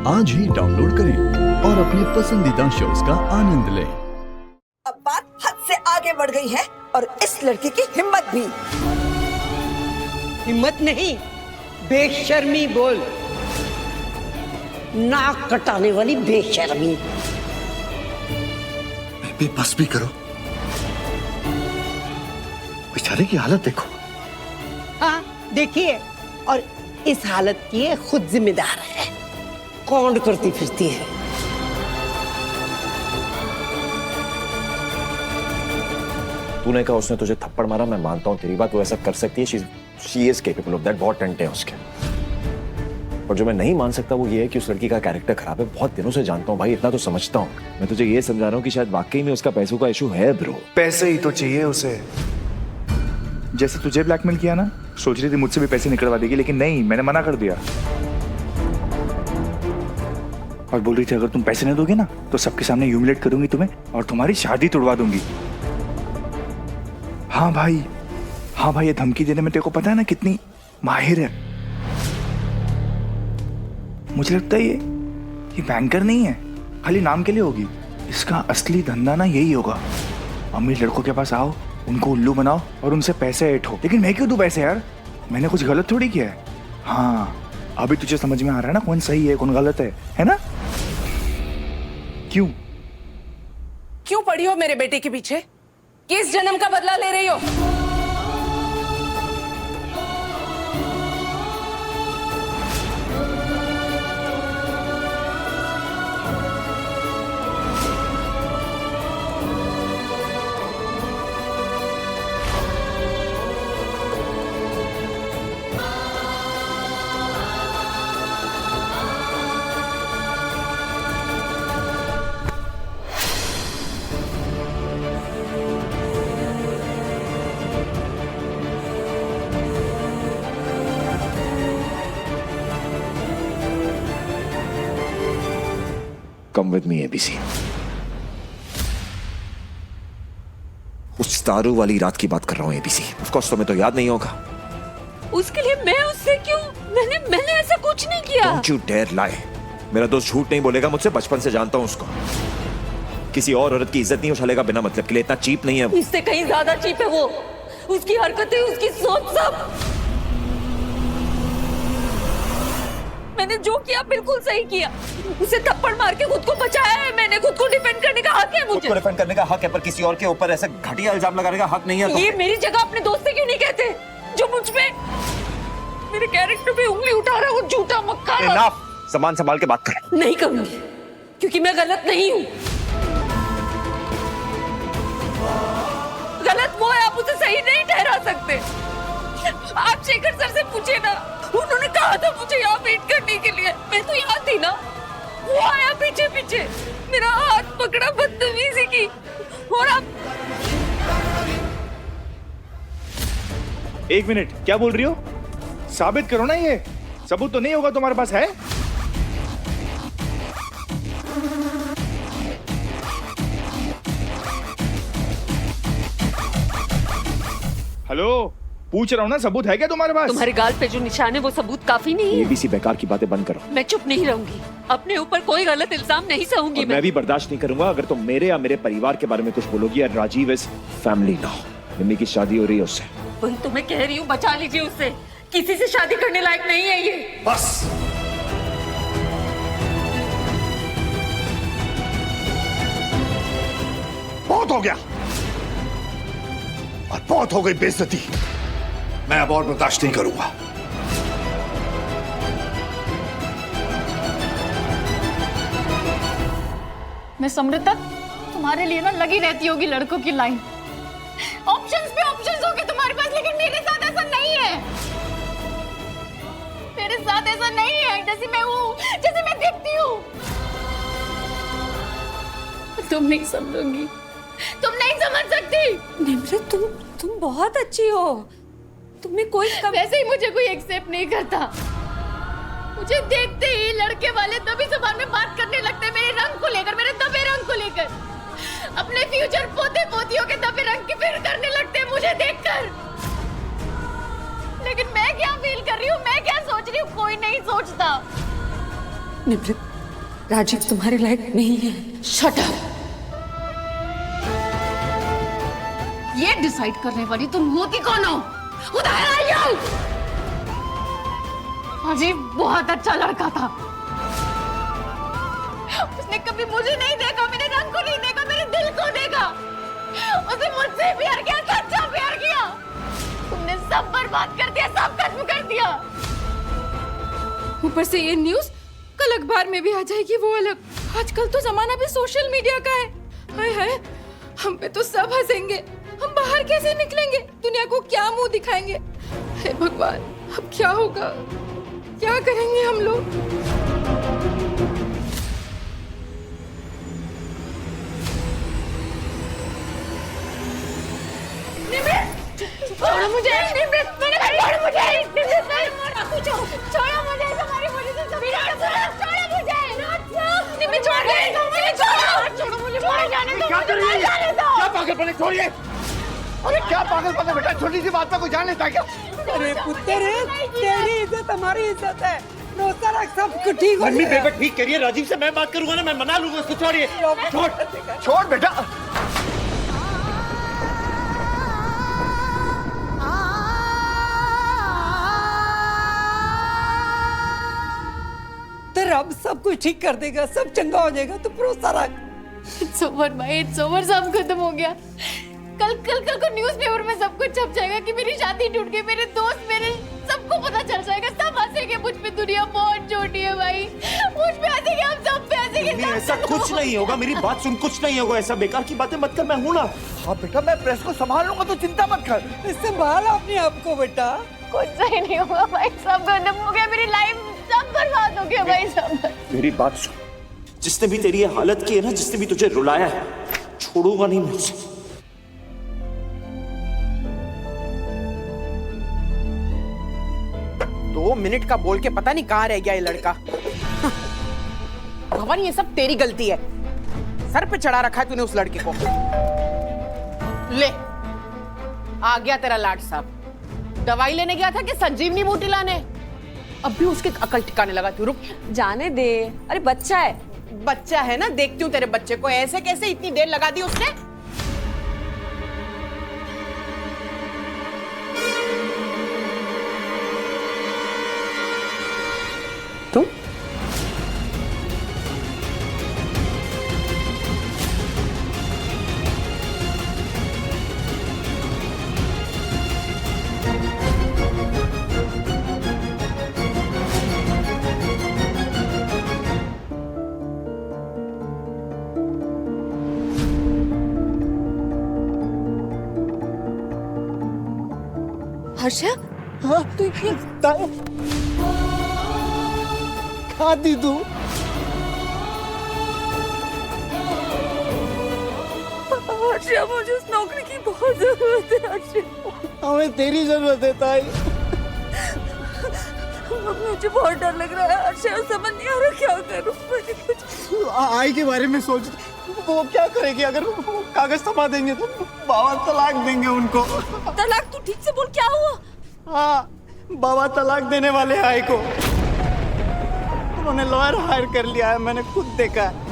आज ही डाउनलोड करें और अपने पसंदीदा शोज का आनंद लें। अब बात हद से आगे बढ़ गई है और इस लड़की की हिम्मत भी। हिम्मत नहीं, बेशर्मी बोल। नाक कटाने वाली बेशर्मी। बेबी बस भी करो, बेचारे की हालत देखो। हाँ देखिए, और इस हालत की ये खुद जिम्मेदार है। कौन करती फिरती है। तूने कहा उसने तुझे थप्पड़ मारा, मैं मानता हूँ तेरी बात, वो ऐसा कर सकती है। She is capable of that. बहुत टंटे हैं उसके। और जो मैं नहीं मान सकता वो ये है कि उस लड़की का कैरेक्टर खराब है। बहुत दिनों से जानता हूँ भाई, इतना तो समझता हूँ। मैं तुझे ये समझा रहा हूँ कि शायद वाकई में उसका पैसों का इशू है ब्रो। पैसे ही तो चाहिए उसे। जैसे तुझे ब्लैकमेल किया ना, सोच रही थी मुझसे भी पैसे निकलवा देगी, लेकिन नहीं, मैंने मना कर दिया। और बोल रही थी अगर तुम पैसे नहीं दोगे ना तो सबके सामने ह्यूमिलेट करूंगी तुम्हें और तुम्हारी शादी तोड़वा दूंगी। हाँ भाई, हाँ भाई, ये धमकी देने में तेरे को पता है ना कितनी माहिर है। मुझे लगता है ये बैंकर नहीं है, खाली नाम के लिए होगी। इसका असली धंधा ना यही होगा। अमीर लड़कों के पास आओ, उनको उल्लू बनाओ और उनसे पैसे ऐठो। लेकिन मैं क्यों दूं पैसे यार? मैंने कुछ गलत थोड़ी किया है। हाँ, अभी तुझे समझ में आ रहा है ना कौन सही है कौन गलत है ना? क्यों पड़ी हो मेरे बेटे के पीछे? किस जन्म का बदला ले रही हो? Come with me ABC. उस दारू वाली रात की बात कर रहा हूँ एबीसी। ऑफ कोर्स तुम्हें तो याद नहीं होगा। उसके लिए मैं उससे क्यों? मैंने ऐसा कुछ नहीं किया। Don't you dare lie। मेरा दोस्त झूठ नहीं बोलेगा मुझसे, बचपन से जानता हूँ उसको। किसी और औरत की इज्जत नहीं उछालेगा बिना मतलब के लिए। इतना चीप नहीं है वो। इससे कहीं ज्यादा चीप है वो। उसकी हरकतें, उसकी सोच, सब। मैंने जो किया बिल्कुल सही किया। उसे थप्पड़ मार के खुद को बचाया है मैंने। खुद को डिफेंड करने का हक है मुझे। खुद को डिफेंड करने का हक है, पर किसी और के ऊपर ऐसे घटिया इल्जाम लगाने का हक नहीं है। ये मेरी जगह अपने दोस्त से क्यों नहीं कहते जो मुझ पे, मेरे कैरेक्टर पे उंगली उठा रहा है वो झूठा मक्कार। इनफ। सामान संभाल के बात कर। नहीं करूंगी क्योंकि मैं गलत नहीं हूँ। गलत वो है, आप उसे सही नहीं ठहरा सकते। आप शेखर सर से पूछिए ना, उन्होंने कहा था मुझे यहाँ वेट करने के लिए। मैं तो यहाँ थी ना। वो आया पीछे पीछे, मेरा हाथ पकड़ा बदतमीजी की। और आप 1 मिनट, क्या बोल रही हो? साबित करो ना। ये सबूत तो नहीं होगा तुम्हारे पास है? हेलो, पूछ रहा हूँ ना, सबूत है क्या तुम्हारे पास? तुम्हारे गाल पे जो निशान है वो सबूत काफी नहीं है। एबीसी बेकार की बातें बंद करो। मैं चुप नहीं रहूंगी। अपने ऊपर कोई गलत इल्जाम नहीं सहूंगी। मैं भी बर्दाश्त नहीं करूंगा अगर तुम मेरे या मेरे परिवार के बारे में कुछ बोलोगी। यार Rajiv is family now. Mummy की शादी हो रही है उससे। वही तो मैं कह रही हूँ, बचा लीजिए उससे। किसी से शादी करने लायक नहीं है ये। बस बहुत हो गया और बहुत हो गई बेइज्जती। मैं अब और बर्दाश्त नहीं करूंगा। मैं समृता तुम्हारे लिए ना लगी रहती होगी लड़कों की लाइन। ऑप्शंस पे ऑप्शंस होंगे तुम्हारे पास, लेकिन मेरे साथ ऐसा नहीं है। मेरे साथ ऐसा नहीं है। जैसी मैं हूँ, जैसे मैं दिखती हूँ। तुम नहीं समझोगी, तुम नहीं समझ सकती। निम्रत, तुम बहुत अच्छी हो। तुम्हें कोई वैसे ही मुझे कोई एक्सेप्ट नहीं करता। मुझे देखते ही लड़के वाले तभी जुबान में बात करने लगते मेरे रंग को लेकर, मेरे दबे रंग को लेकर। अपने फ्यूचर पोते पोतियों के दबे रंग की फिक्र करने लगते मुझे देखकर। लेकिन मैं क्या फील कर रही हूँ, मैं क्या सोच रही हूँ, कोई नहीं सोचता। निमृत, राजीव तुम्हारे लायक नहीं है। Shut up. ये डिसाइड करने वाली तुम होती कौन हो? Who the hell are you? Rajiv बहुत अच्छा लड़का था। उसने कभी मुझे नहीं देखा, मेरे रंग को नहीं देखा, मेरे दिल को देखा। उसने मुझसे प्यार किया, सच्चा प्यार किया। तुमने सब बर्बाद कर दिया, सब खत्म कर दिया। ऊपर से ये न्यूज़ कल अखबार में भी आ जाएगी, वो अलग। आजकल तो जमाना भी सोशल मीडिया का है। हाय हाय, हम पे तो सब हंसेंगे। हम बाहर कैसे निकलेंगे? दुनिया को क्या मुंह दिखाएंगे? हे भगवान, अब क्या होगा? क्या करेंगे हम लोग? छोड़ो मुझे, छोड़ो मुझे, छोड़ो मुझे, तुम्हारी वजह से सब छोड़ो मुझे, निमित छोड़ दे, छोड़ो मुझे, छोड़ जाने दो, क्या कर रही है? जाने दो। क्या पागलपन है? छोड़िए। अरे क्या पागलपन है बेटा, छोटी सी बात पे कोई जान लेता है क्या? अरे पुत्र, तेरी इज्जत हमारी इज्जत है। रोता रख, सब कुछ ठीक हो मम्मी जाएगा। बेबे ठीक करिए, राजीव से मैं बात करूंगा ना, मैं मना लूंगा उसको। छोड़िए, छोड़ बेटा। तो रब सब कुछ ठीक कर देगा, सब चंगा हो जाएगा, तो भरोसा रख। It's over भाई, it's over, सब खत्म हो गया। कल को न्यूज़पेपर में सब कुछ छप जाएगा कि मेरी शादी टूट गई, मेरे दोस्त, मेरे सबको पता चल जाएगा। सब हंसेंगे मुझ पे, दुनिया बहुत छोटी है भाई। मुझ पे हंसेंगे, हम सब पे हंसेंगे। मम्मी ऐसा कुछ नहीं होगा, मेरी बात सुन, कुछ नहीं होगा। ऐसा बेकार की बातें मत कर, मैं हूं ना। हाँ बेटा, मैं प्रेस को संभाल लूंगा, तो चिंता मत कर। संभाल अपने आप को बेटा। कुछ सही नहीं हुआ भाई, सब खत्म हो गया, मेरी लाइफ सब बर्बाद हो गया भाई, सब। मेरी बात सुन, जिसने भी तेरी ये हालत की है ना, जिसने भी तुझे रुलाया है, छोड़ूंगा नहीं मैं उसे। दो मिनट का बोल के पता नहीं कहाँ रह गया ये लड़का। भवन, ये सब तेरी गलती है। सर पे चढ़ा रखा है तूने उस लड़के को। ले, आ गया तेरा लाड साहब। दवाई लेने गया था कि संजीवनी बूटी लाने? अब भी उसके अकल ठिकाने लगा। तू रुक, जाने दे, अरे बच्चा है। बच्चा है ना, देखती हूँ तेरे बच्चे को। ऐसे कैसे इतनी देर लगा दी उसने? तुम हर्षा, हाँ, तू ये खा दी तू। हर्षा, मुझे उस नौकरी की बहुत जरूरत है। हर्षा, हमें तेरी जरूरत है ताई। मुझे बहुत डर लग रहा है। हर्षा, समझ नहीं आ रहा क्या करूं। मुझे कुछ आई के बारे में सोच, वो क्या करेगी अगर वो कागज थमा देंगे तो? बाबा तलाक देंगे उनको। तलाक? तू ठीक से बोल, क्या हुआ? हाँ, बाबा तलाक देने वाले हैं आई को। उन्होंने लॉयर हायर कर लिया है, मैंने खुद देखा है।